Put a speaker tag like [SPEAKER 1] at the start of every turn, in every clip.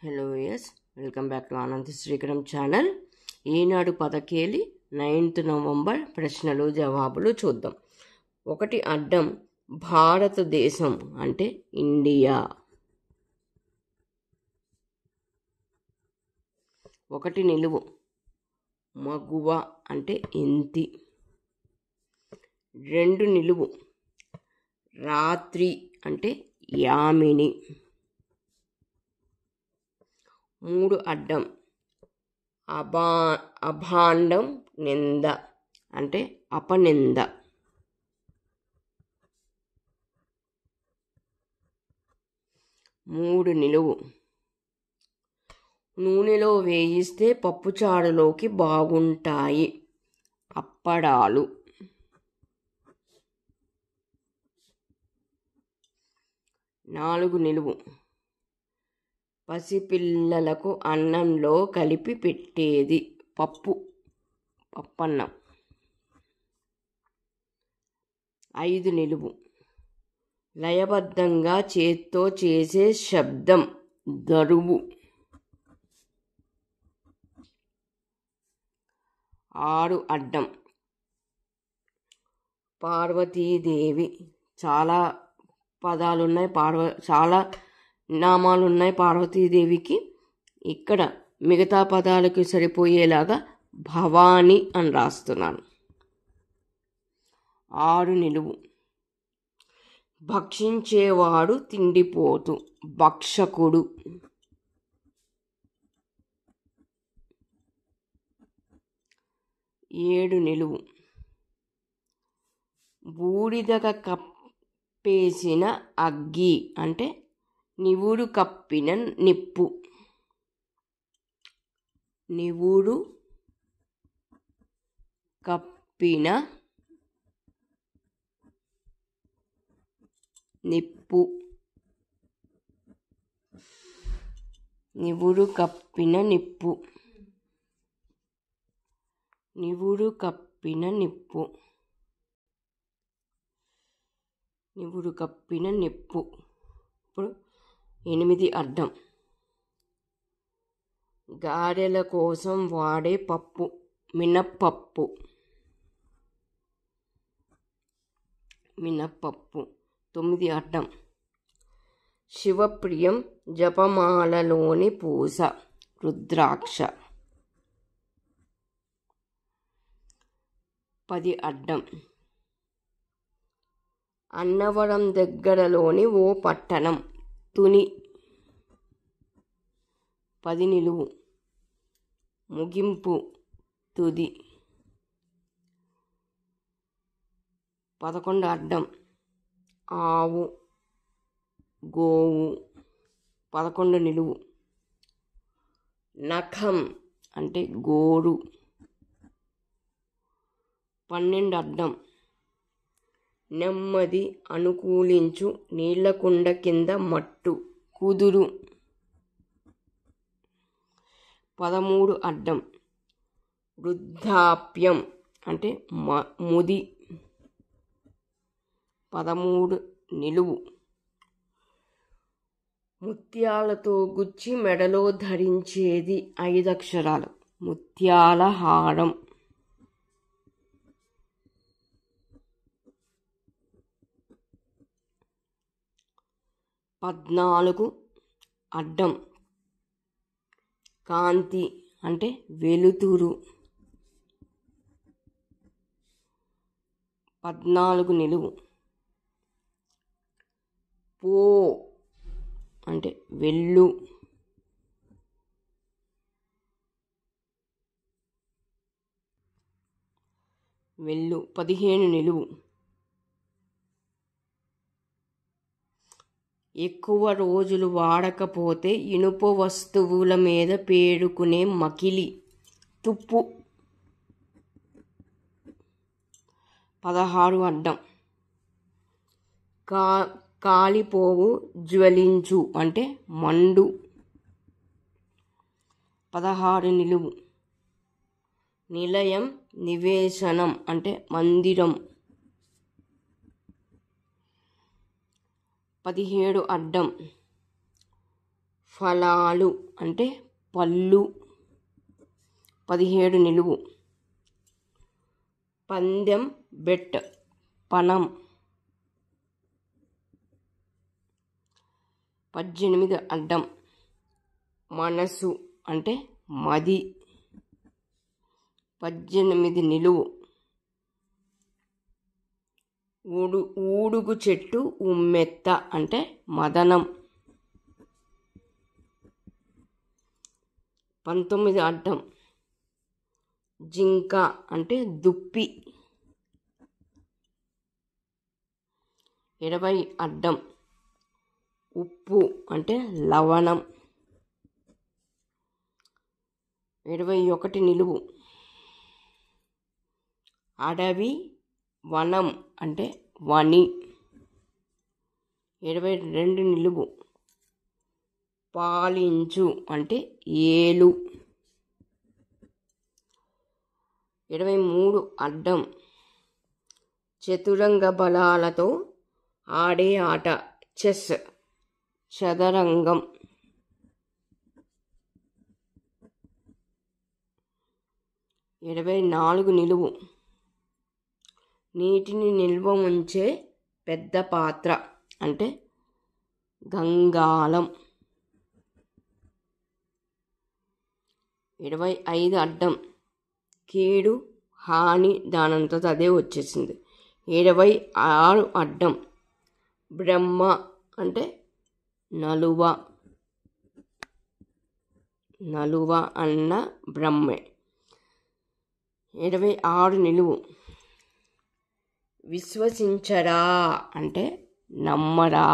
[SPEAKER 1] Hello yes welcome back to Anand Srikaram channel. Eenadu Padakeli 9th November ప్రశ్నలు జవాబులు చూద్దాం. ఒకటి అడ్డం భారతదేశం అంటే ఇండియా. ఒకటి నిలువు మగువ అంటే ఇంతి. రెండు నిలువు రాత్రి అంటే యామిని. మూడు అడ్డం అభాండం నింద అంటే అపనింద. మూడు నిలువు నూనెలో వేయిస్తే పప్పుచారులోకి బాగుంటాయి అప్పడాలు. నాలుగు నిలువు పసిపిల్లలకు అన్నంలో కలిపి పెట్టేది పప్పన్నం. ఐదు నిలువు లయబద్ధంగా చేత్తో చేసే శబ్దం దరువు. ఆరు అడ్డం పార్వతీదేవి. చాలా పదాలున్నాయి, చాలా నామాలున్నాయి పార్వతీదేవికి. ఇక్కడ మిగతా పదాలకు సరిపోయేలాగా భవాని అని రాస్తున్నాను. ఆరు నిలువు భక్షించేవాడు తిండిపోతు భక్షకుడు. ఏడు నిలువు బూడిదగా కప్పేసిన అగ్గి అంటే నివుడు కప్పిన నిప్పు. నివుడు కప్పిన నిప్పు. నివుడు కప్పిన నిప్పు. నివుడు కప్పిన నిప్పు. నివుడు కప్పిన నిప్పు. ఇప్పుడు ఎనిమిది అడ్డం గారెల కోసం వాడే పప్పు మినప్పప్పు. మినప్పప్పు. తొమ్మిది అడ్డం శివప్రియం జపమాలలోని పూస రుద్రాక్ష. పది అడ్డం అన్నవరం దగ్గరలోని ఓ పట్టణం తుని. పది నిలువు ముగింపు తుది. 11 అడ్డం ఆవు గోవు. 11 నిలువు నఖం అంటే గోరు. 12 అడ్డం నెమ్మది అనుకూలించు నీళ్లకుండ కింద మట్టు కుదురు. 13 అడ్డం వృద్ధాప్యం అంటే ముది. 13 నిలువు ముత్యాలతో గుచ్చి మెడలో ధరించేది 5 అక్షరాలు ముత్యాల హారం. 14 అడ్డం కాంతి అంటే వెలుతురు. 14 నిలువు పో అంటే వెళ్ళు. 15 నిలువు ఎక్కువ రోజులు వాడకపోతే ఇనుప వస్తువుల మీద పేరుకునే మకిలి తుప్పు. 16 అడ్డం కాలిపోవు జ్వలించు అంటే మండు. 16 నిలువు నిలయం నివేశనం అంటే మందిరం. 17 అడ్డం ఫలాలు అంటే పళ్ళు 17 నిలువు. పందెం బెట్ పణం 18 అడ్డం. మనసు అంటే మది 18 నిలువు. ఊడుగు చెట్టు ఉమ్మెత్త అంటే మదనం 19 అడ్డం. జింక అంటే దుప్పి 20 అడ్డం. ఉప్పు అంటే లవణం 21 నిలువు. అడవి వనం అంటే వని 22 నిలువు. పాలించు అంటే ఏలు 23 అడ్డం. చతురంగ బలాలతో ఆడే ఆట చెస్ చదరంగం 24 నిలువు. నీటిని నిల్వ ఉంచే పెద్ద పాత్ర అంటే గంగాళం 25 అడ్డం. కీడు హాని దానంతట అదే వచ్చేసింది. 26 అడ్డం. బ్రహ్మ అంటే నలువ అన్న బ్రహ్మే 26 నిలువు. విశ్వసించరా అంటే నమ్మరా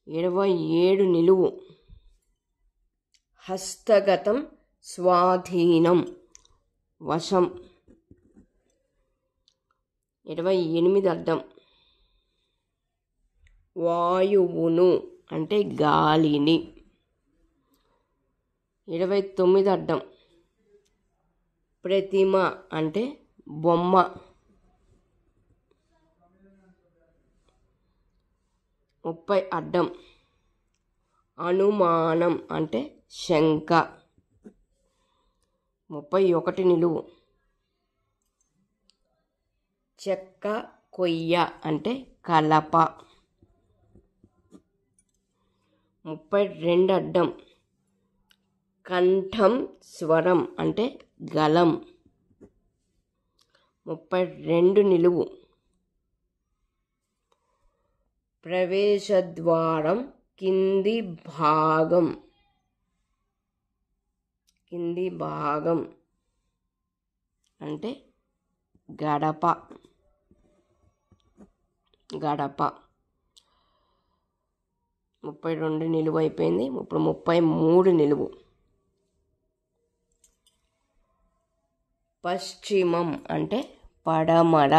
[SPEAKER 1] 27 నిలువు. హస్తగతం స్వాధీనం వశం 28 అడ్డం. వాయువును అంటే గాలిని 29 అడ్డం. ప్రతిమ అంటే బొమ్మ 30 అడ్డం. అనుమానం అంటే శంక 31 నిలువు. చెక్క కొయ్య అంటే కలప 32 అడ్డం. కంఠం స్వరం అంటే గలం 32 నిలువు. ప్రవేశద్వారం కింది భాగం అంటే గడప 32 నిలువు అయిపోయింది. ఇప్పుడు 33 నిలువు. పశ్చిమం అంటే పడమర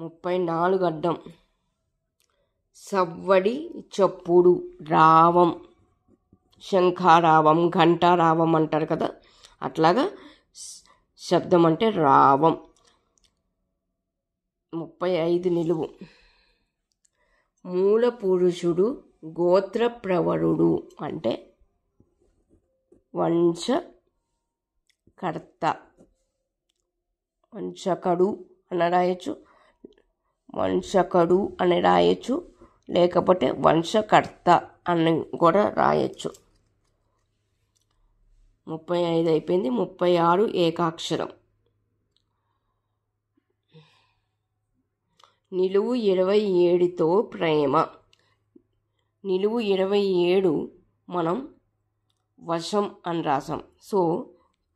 [SPEAKER 1] 34 అడ్డం. సవ్వడి చప్పుడు రావం శంఖారావం ఘంటారావం అంటారు కదా, అట్లాగా శబ్దం అంటే రావం 35 నిలువు. మూల పురుషుడు గోత్రప్రవరుడు అంటే వంశకర్త వంశకడు అని రాయొచ్చు, లేకపోతే వంశకర్త అని కూడా రాయొచ్చు. 35 అయిపోయింది. 36 ఏకాక్షరం. నిలువు 27తో ప్రేమ. నిలువు 27 మనం వశం అని రాసాం. సో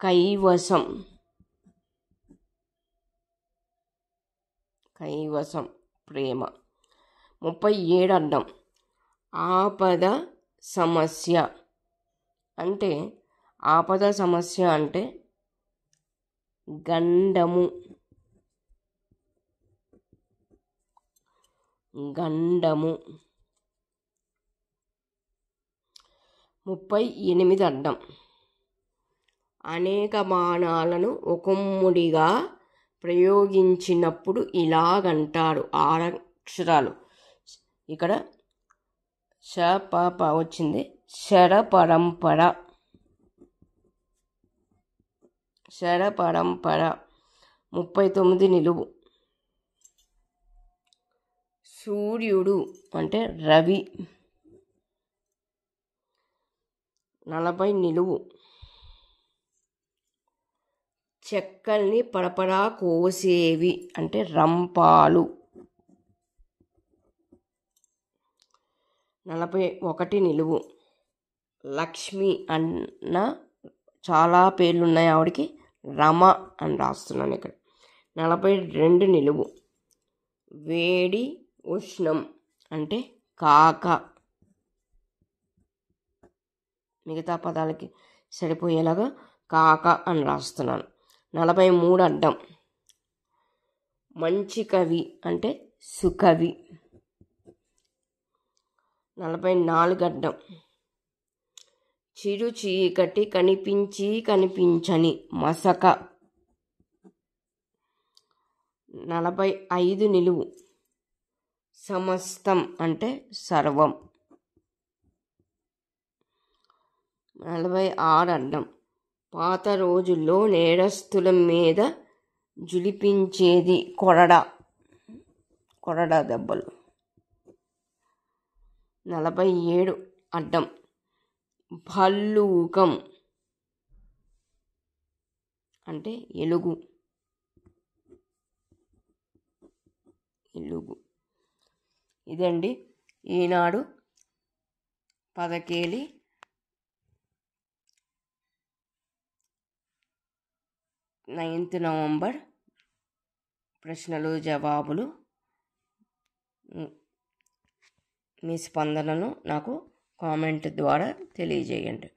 [SPEAKER 1] కైవసం ప్రేమ. 37 అడ్డం. ఆపద సమస్య అంటే గండము 38 అడ్డం. అనేక బాణాలను ఒకొమ్ముడిగా ప్రయోగించినప్పుడు ఇలాగంటారు. 6 అక్షరాలు. ఇక్కడ ష ప ప వచ్చింది. శరపరంపర. శరపరంపర. 39 నిలువు. సూర్యుడు అంటే రవి. 40 నిలువు. చెక్కల్ని పడపడా కోసేవి అంటే రంపాలు. 41 నిలువు. లక్ష్మి అన్న చాలా పేర్లు ఉన్నాయి ఆవిడకి. రమ అని రాస్తున్నాను ఇక్కడ. 42 నిలువు. వేడి ఉష్ణం అంటే కాక. మిగతా పదాలకి సరిపోయేలాగా కాక అని రాస్తున్నాను. 43 అడ్డం. మంచి కవి అంటే సుకవి. 44 అడ్డం. చిరు చీకటి కనిపించి కనిపించని మసక. 45 నిలువు. సమస్తం అంటే సర్వం. 46 అడ్డం. పాత రోజుల్లో నేరస్తుల మీద జులిపించేది కొరడా. కొరడా దెబ్బలు. 47 అడ్డం. భల్లూకం అంటే ఎలుగు. ఇదండి ఈనాడు పదకేలి 9th నవంబర్ ప్రశ్నలు జవాబులు. మీ స్పందనను నాకు కామెంట్ ద్వారా తెలియజేయండి.